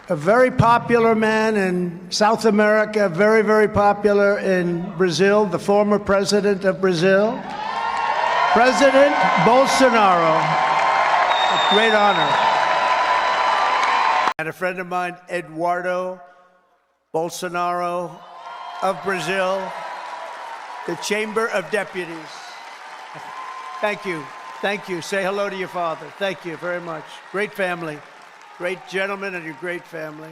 A very popular man in South America, very, very popular in Brazil, the former president of Brazil, President Bolsonaro. A great honor. And a friend of mine, Eduardo Bolsonaro of Brazil, the Chamber of Deputies. Thank you. Thank you. Say hello to your father. Thank you very much. Great family. Great gentleman and your great family.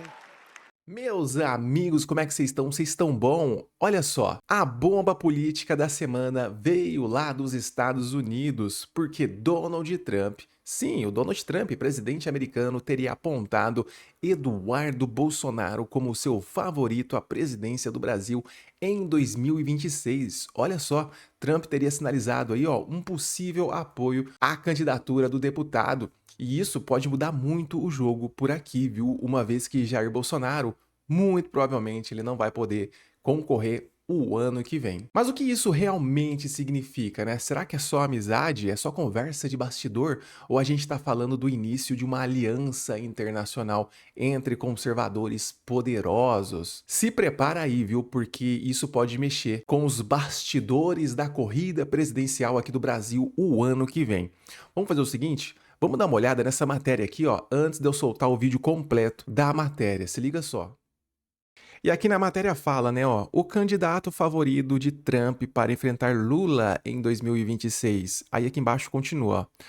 Meus amigos, como é que vocês estão? Vocês estão bom? Olha só, a bomba política da semana veio lá dos Estados Unidos, porque Donald Trump, sim, o Donald Trump, presidente americano, teria apontado Eduardo Bolsonaro como seu favorito à presidência do Brasil em 2026. Olha só, Trump teria sinalizado aí, ó, um possível apoio à candidatura do deputado. E isso pode mudar muito o jogo por aqui, viu? Uma vez que Jair Bolsonaro, muito provavelmente, ele não vai poder concorrer o ano que vem. Mas o que isso realmente significa, né? Será que é só amizade? É só conversa de bastidor? Ou a gente está falando do início de uma aliança internacional entre conservadores poderosos? Se prepara aí, viu? Porque isso pode mexer com os bastidores da corrida presidencial aqui do Brasil o ano que vem. Vamos fazer o seguinte? Vamos dar uma olhada nessa matéria aqui, ó, antes de eu soltar o vídeo completo da matéria. Se liga só. E aqui na matéria fala, né, ó, o candidato favorito de Trump para enfrentar Lula em 2026. Aí aqui embaixo continua, ó.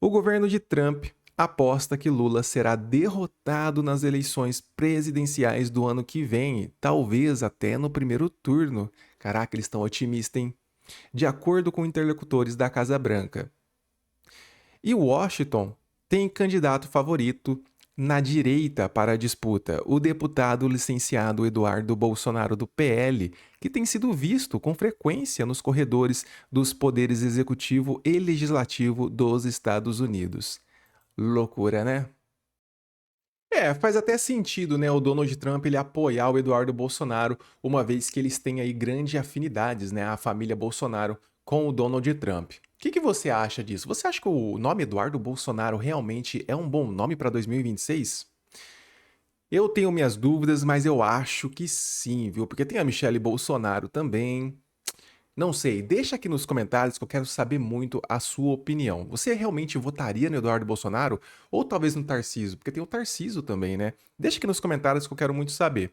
O governo de Trump aposta que Lula será derrotado nas eleições presidenciais do ano que vem, talvez até no primeiro turno. Caraca, eles estão otimistas, hein? De acordo com interlocutores da Casa Branca. E Washington tem candidato favorito na direita para a disputa, o deputado licenciado Eduardo Bolsonaro do PL, que tem sido visto com frequência nos corredores dos poderes executivo e legislativo dos Estados Unidos. Loucura, né? Faz até sentido, né, o Donald Trump ele apoiar o Eduardo Bolsonaro, uma vez que eles têm aí grandes afinidades, né, a família Bolsonaro com o Donald Trump. O que você acha disso? Você acha que o nome Eduardo Bolsonaro realmente é um bom nome para 2026? Eu tenho minhas dúvidas, mas eu acho que sim, viu? Porque tem a Michelle Bolsonaro também. Não sei, deixa aqui nos comentários que eu quero saber muito a sua opinião. Você realmente votaria no Eduardo Bolsonaro? Ou talvez no Tarcísio? Porque tem o Tarcísio também, né? Deixa aqui nos comentários que eu quero muito saber.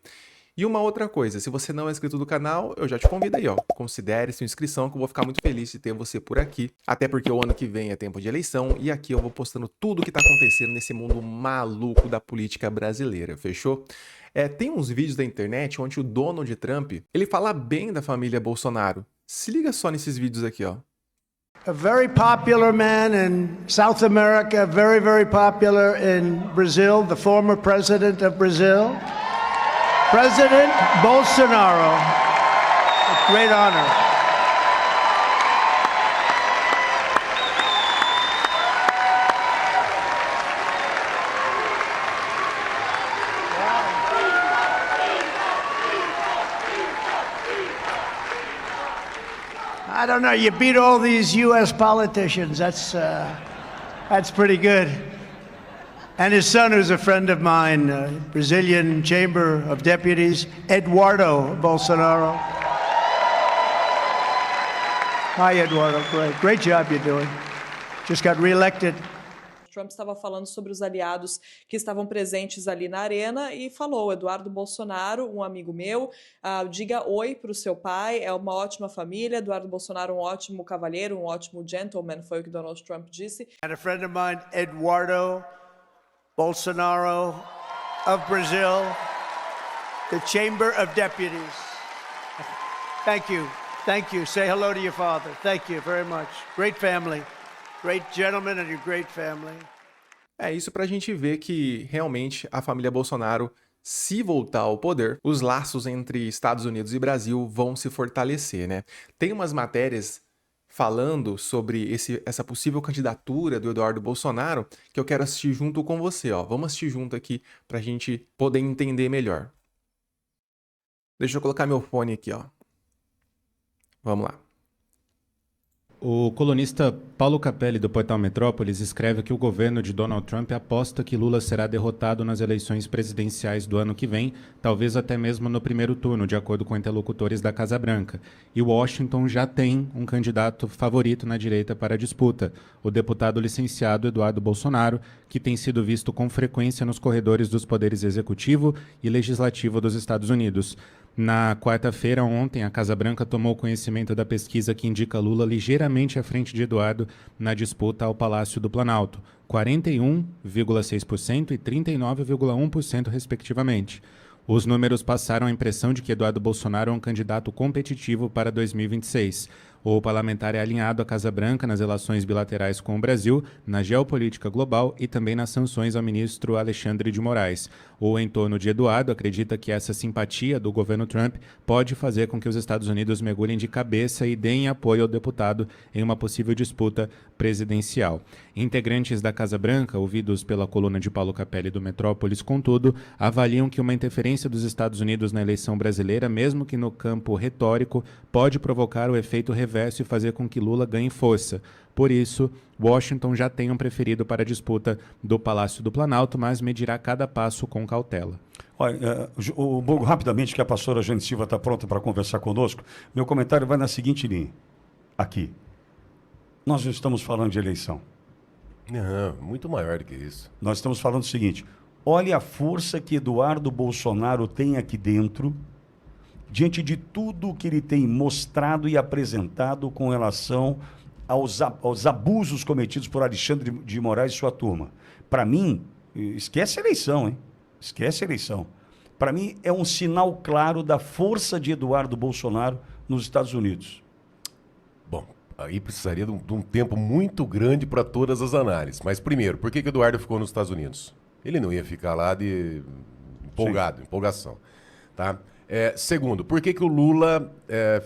E uma outra coisa, se você não é inscrito do canal, eu já te convido aí, ó. Considere sua inscrição que eu vou ficar muito feliz de ter você por aqui. Até porque o ano que vem é tempo de eleição e aqui eu vou postando tudo o que tá acontecendo nesse mundo maluco da política brasileira, fechou? Tem uns vídeos da internet onde o Donald Trump, ele fala bem da família Bolsonaro. Se liga só nesses vídeos aqui, ó. A very popular man in South America, very, very popular in Brazil, the former president of Brazil, President Bolsonaro. A great honor. I don't know. You beat all these U.S. politicians. That's pretty good. And his son, who's a friend of mine, Brazilian Chamber of Deputies, Eduardo Bolsonaro. Hi, Eduardo. Great job you're doing. Just got reelected. Trump estava falando sobre os aliados que estavam presentes ali na arena e falou, Eduardo Bolsonaro, um amigo meu, diga oi para o seu pai, é uma ótima família, Eduardo Bolsonaro um ótimo cavalheiro, um ótimo gentleman, foi o que Donald Trump disse. And a friend of mine, Eduardo Bolsonaro of Brazil, the Chamber of Deputies. Thank you. Thank you. Say hello to your father. Thank you very much. Great family. Great gentleman and your great family. Isso pra gente ver que realmente a família Bolsonaro, se voltar ao poder, os laços entre Estados Unidos e Brasil vão se fortalecer, né? Tem umas matérias falando sobre essa possível candidatura do Eduardo Bolsonaro que eu quero assistir junto com você, ó. Vamos assistir junto aqui pra gente poder entender melhor. Deixa eu colocar meu fone aqui, ó. Vamos lá. O colunista Paulo Capelli, do portal Metrópolis, escreve que o governo de Donald Trump aposta que Lula será derrotado nas eleições presidenciais do ano que vem, talvez até mesmo no primeiro turno, de acordo com interlocutores da Casa Branca. E Washington já tem um candidato favorito na direita para a disputa, o deputado licenciado Eduardo Bolsonaro, que tem sido visto com frequência nos corredores dos poderes executivo e legislativo dos Estados Unidos. Na quarta-feira, ontem, a Casa Branca tomou conhecimento da pesquisa que indica Lula ligeiramente à frente de Eduardo na disputa ao Palácio do Planalto, 41,6% e 39,1%, respectivamente. Os números passaram a impressão de que Eduardo Bolsonaro é um candidato competitivo para 2026. O parlamentar é alinhado à Casa Branca nas relações bilaterais com o Brasil, na geopolítica global e também nas sanções ao ministro Alexandre de Moraes. O entorno de Eduardo acredita que essa simpatia do governo Trump pode fazer com que os Estados Unidos mergulhem de cabeça e deem apoio ao deputado em uma possível disputa presidencial. Integrantes da Casa Branca, ouvidos pela coluna de Paulo Capelli do Metrópolis, contudo, avaliam que uma interferência dos Estados Unidos na eleição brasileira, mesmo que no campo retórico, pode provocar o efeito reverso e fazer com que Lula ganhe força. Por isso, Washington já tem um preferido para a disputa do Palácio do Planalto, mas medirá cada passo com cautela. Olha, o Bogo, rapidamente, que a pastora Jane Silva está pronta para conversar conosco, meu comentário vai na seguinte linha. Aqui. Nós não estamos falando de eleição. Não, muito maior do que isso. Nós estamos falando o seguinte. Olha a força que Eduardo Bolsonaro tem aqui dentro, diante de tudo que ele tem mostrado e apresentado com relação aos abusos cometidos por Alexandre de Moraes e sua turma. Para mim, esquece a eleição, hein? Esquece a eleição. Para mim, é um sinal claro da força de Eduardo Bolsonaro nos Estados Unidos. Bom, aí precisaria de um tempo muito grande para todas as análises. Mas primeiro, por que que Eduardo ficou nos Estados Unidos? Ele não ia ficar lá de empolgação, tá? Segundo, por que que o Lula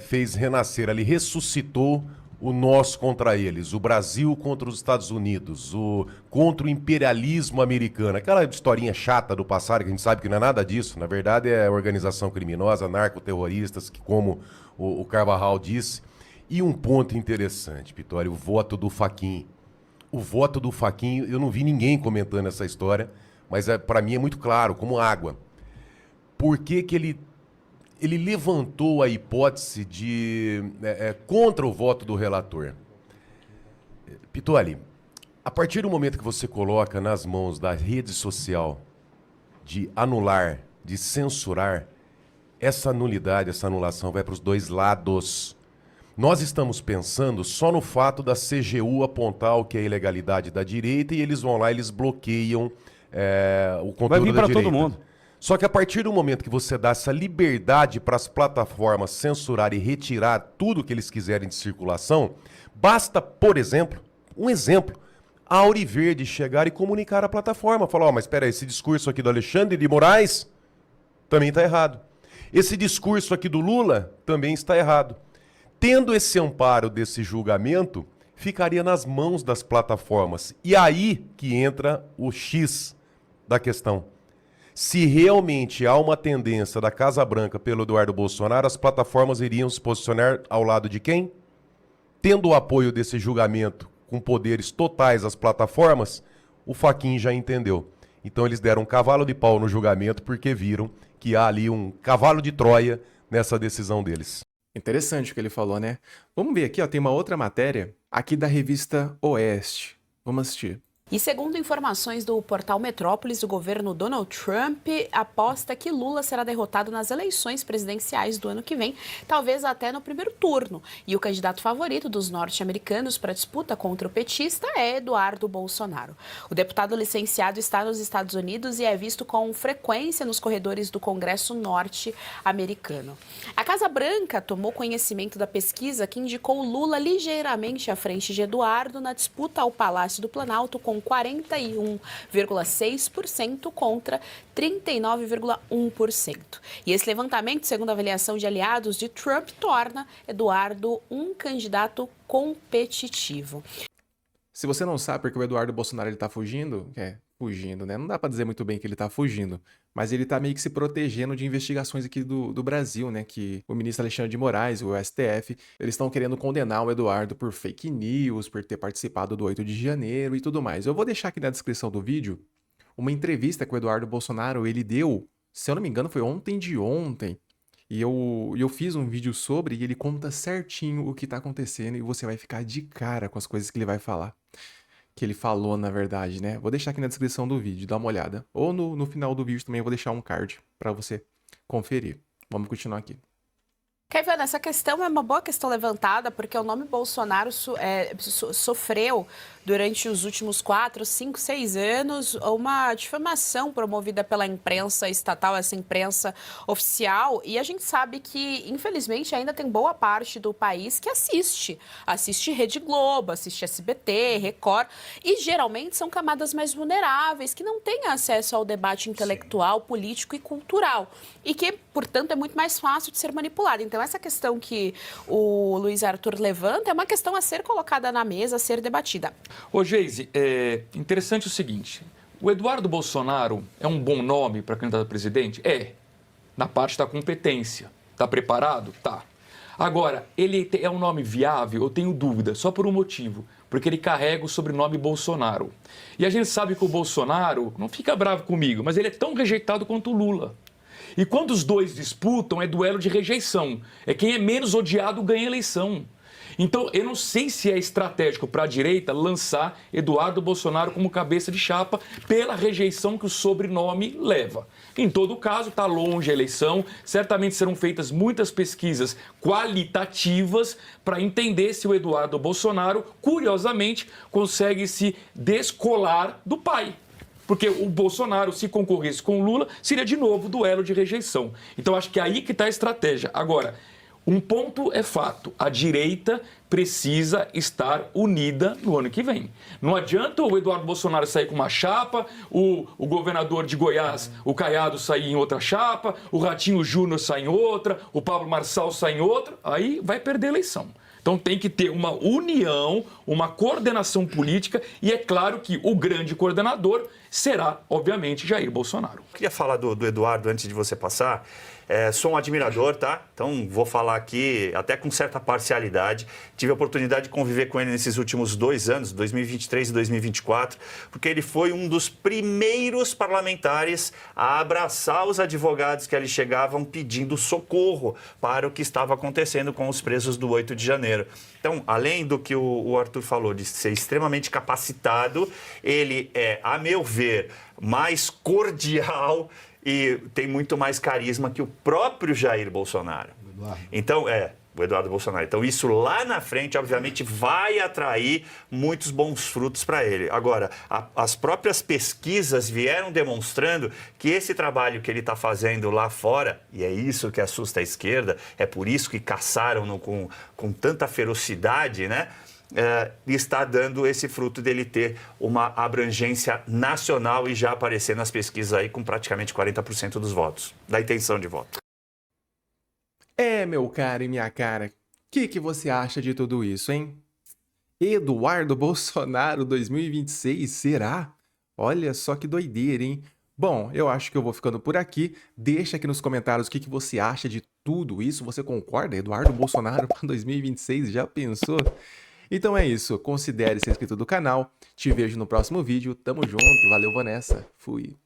fez renascer ali, ressuscitou o nós contra eles, o Brasil contra os Estados Unidos, contra o imperialismo americano, aquela historinha chata do passado que a gente sabe que não é nada disso, na verdade é organização criminosa, narcoterroristas, que como o Carvajal disse. E um ponto interessante, Pitório, o voto do Fachin. O voto do Fachin, eu não vi ninguém comentando essa história, mas para mim é muito claro, como água. Por que que ele levantou a hipótese de contra o voto do relator? Pittoli, a partir do momento que você coloca nas mãos da rede social de anular, de censurar, essa nulidade, essa anulação vai para os dois lados. Nós estamos pensando só no fato da CGU apontar o que é ilegalidade da direita e eles vão lá e eles bloqueiam o conteúdo da direita. Vai vir para todo mundo. Só que a partir do momento que você dá essa liberdade para as plataformas censurar e retirar tudo que eles quiserem de circulação, basta, por exemplo, a Auriverde chegar e comunicar à plataforma. Falar, mas espera aí, esse discurso aqui do Alexandre de Moraes também está errado. Esse discurso aqui do Lula também está errado. Tendo esse amparo desse julgamento, ficaria nas mãos das plataformas. E aí que entra o X da questão. Se realmente há uma tendência da Casa Branca pelo Eduardo Bolsonaro, as plataformas iriam se posicionar ao lado de quem? Tendo o apoio desse julgamento com poderes totais às plataformas, o Fachin já entendeu. Então eles deram um cavalo de pau no julgamento porque viram que há ali um cavalo de Troia nessa decisão deles. Interessante o que ele falou, né? Vamos ver aqui, ó, tem uma outra matéria aqui da revista Oeste. Vamos assistir. E segundo informações do portal Metrópolis, o governo Donald Trump aposta que Lula será derrotado nas eleições presidenciais do ano que vem, talvez até no primeiro turno. E o candidato favorito dos norte-americanos para a disputa contra o petista é Eduardo Bolsonaro. O deputado licenciado está nos Estados Unidos e é visto com frequência nos corredores do Congresso norte-americano. A Casa Branca tomou conhecimento da pesquisa que indicou Lula ligeiramente à frente de Eduardo na disputa ao Palácio do Planalto, com 41,6% contra 39,1%. E esse levantamento, segundo a avaliação de aliados de Trump, torna Eduardo um candidato competitivo. Se você não sabe porque o Eduardo Bolsonaro ele tá fugindo, fugindo, né? Não dá para dizer muito bem que ele tá fugindo, Mas ele tá meio que se protegendo de investigações aqui do Brasil, né? Que o ministro Alexandre de Moraes, o STF, eles estão querendo condenar o Eduardo por fake news, por ter participado do 8 de janeiro e tudo mais. Eu vou deixar aqui na descrição do vídeo uma entrevista que o Eduardo Bolsonaro, ele deu, se eu não me engano, foi ontem de ontem. E eu fiz um vídeo sobre e ele conta certinho o que tá acontecendo e você vai ficar de cara com as coisas que ele vai falar. Que ele falou, na verdade, né? Vou deixar aqui na descrição do vídeo, dá uma olhada. Ou no final do vídeo também eu vou deixar um card pra você conferir. Vamos continuar aqui. Kevin, essa questão é uma boa questão levantada, porque o nome Bolsonaro sofreu, durante os últimos 4, 5, 6 anos, uma difamação promovida pela imprensa estatal, essa imprensa oficial, e a gente sabe que, infelizmente, ainda tem boa parte do país que assiste Rede Globo, assiste SBT, Record, e geralmente são camadas mais vulneráveis, que não têm acesso ao debate intelectual, político e cultural, e que, portanto, é muito mais fácil de ser manipulado. Então, essa questão que o Luiz Arthur levanta é uma questão a ser colocada na mesa, a ser debatida. Ô, Geise, é interessante o seguinte, o Eduardo Bolsonaro é um bom nome para candidato a presidente? É, na parte da competência. Está preparado? Tá. Agora, ele é um nome viável? Eu tenho dúvida, só por um motivo, porque ele carrega o sobrenome Bolsonaro. E a gente sabe que o Bolsonaro, não fica bravo comigo, mas ele é tão rejeitado quanto o Lula. E quando os dois disputam, é duelo de rejeição. É quem é menos odiado ganha a eleição. Então, eu não sei se é estratégico para a direita lançar Eduardo Bolsonaro como cabeça de chapa pela rejeição que o sobrenome leva. Em todo caso, está longe a eleição. Certamente serão feitas muitas pesquisas qualitativas para entender se o Eduardo Bolsonaro, curiosamente, consegue se descolar do pai. Porque o Bolsonaro, se concorresse com o Lula, seria de novo duelo de rejeição. Então, acho que é aí que está a estratégia. Agora, um ponto é fato, a direita precisa estar unida no ano que vem. Não adianta o Eduardo Bolsonaro sair com uma chapa, o governador de Goiás, o Caiado, sair em outra chapa, o Ratinho Júnior sair em outra, o Pablo Marçal sair em outra, aí vai perder a eleição. Então tem que ter uma união, uma coordenação política e é claro que o grande coordenador será, obviamente, Jair Bolsonaro. Eu queria falar do Eduardo antes de você passar. Sou um admirador, tá? Então vou falar aqui até com certa parcialidade. Tive a oportunidade de conviver com ele nesses últimos 2 anos, 2023 e 2024, porque ele foi um dos primeiros parlamentares a abraçar os advogados que ali chegavam pedindo socorro para o que estava acontecendo com os presos do 8 de janeiro. Então, além do que o Arthur falou, de ser extremamente capacitado, ele é, a meu ver, mais cordial e tem muito mais carisma que o próprio Jair Bolsonaro. Então, o Eduardo Bolsonaro. Então, isso lá na frente, obviamente, vai atrair muitos bons frutos para ele. Agora, as próprias pesquisas vieram demonstrando que esse trabalho que ele está fazendo lá fora, e é isso que assusta a esquerda, é por isso que caçaram-no com tanta ferocidade, né? Está dando esse fruto dele ter uma abrangência nacional e já aparecer nas pesquisas aí com praticamente 40% dos votos, da intenção de voto. Meu cara e minha cara, o que você acha de tudo isso, hein? Eduardo Bolsonaro 2026, será? Olha só que doideira, hein? Bom, eu acho que eu vou ficando por aqui. Deixa aqui nos comentários o que você acha de tudo isso. Você concorda? Eduardo Bolsonaro para 2026, já pensou? Então é isso, considere ser inscrito do canal, te vejo no próximo vídeo, tamo junto, valeu Vanessa, fui.